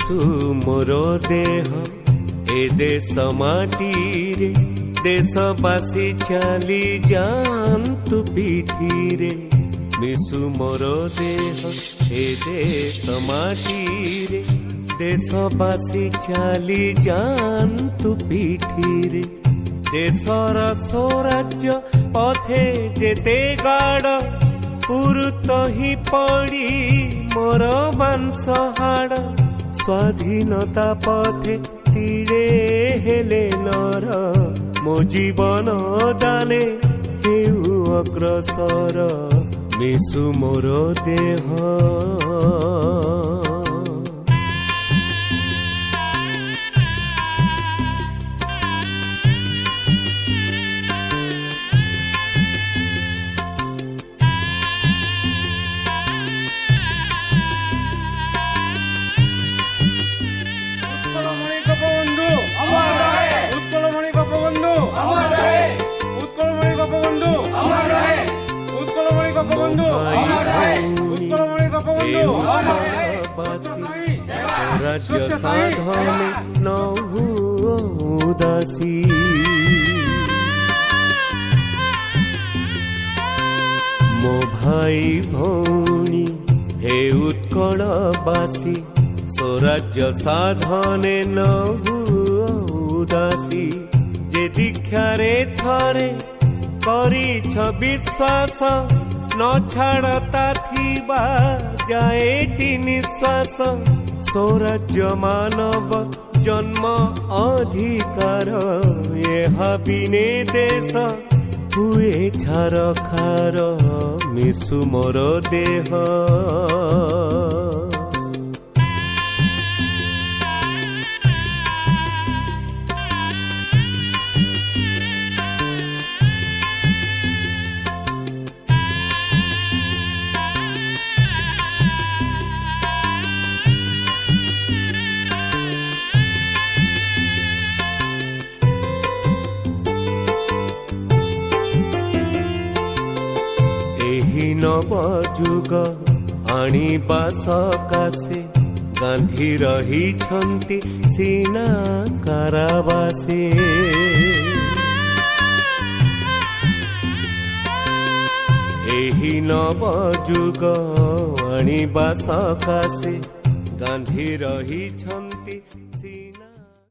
मिशु मोर देह ए देश माटीरे देशवासी चली जातु पीठीरे मिशु मोर देह ए देश माटीरे देशवासी चली जातु पीठीरे देशर स्वराज्य पथे जेते गाड़ पुरुत ही पड़ी मोर मांस हाड़ स्वाधीनता पथे तीरे हेले नर मो जीवन दाने हेउ अग्रसर मिशु मोर देह स्वराज्य साधन न उदासी मो भाई भौणी हे उत्कलवासी स्वराज्य साधने न उदासी जे दीक्षारे थरे करिछ विश्वास न छाड़ता थिबा जाएटी निश्वास स्वराज्य मानव जन्म अधिकार यहा बिने देश हुए छार खार मिशु मोर देह नव जुग आनिबा सकाशे गांधी रही छंती सीना कारावासे एही नव जुग आनिबा सकाशे गांधी रही छंती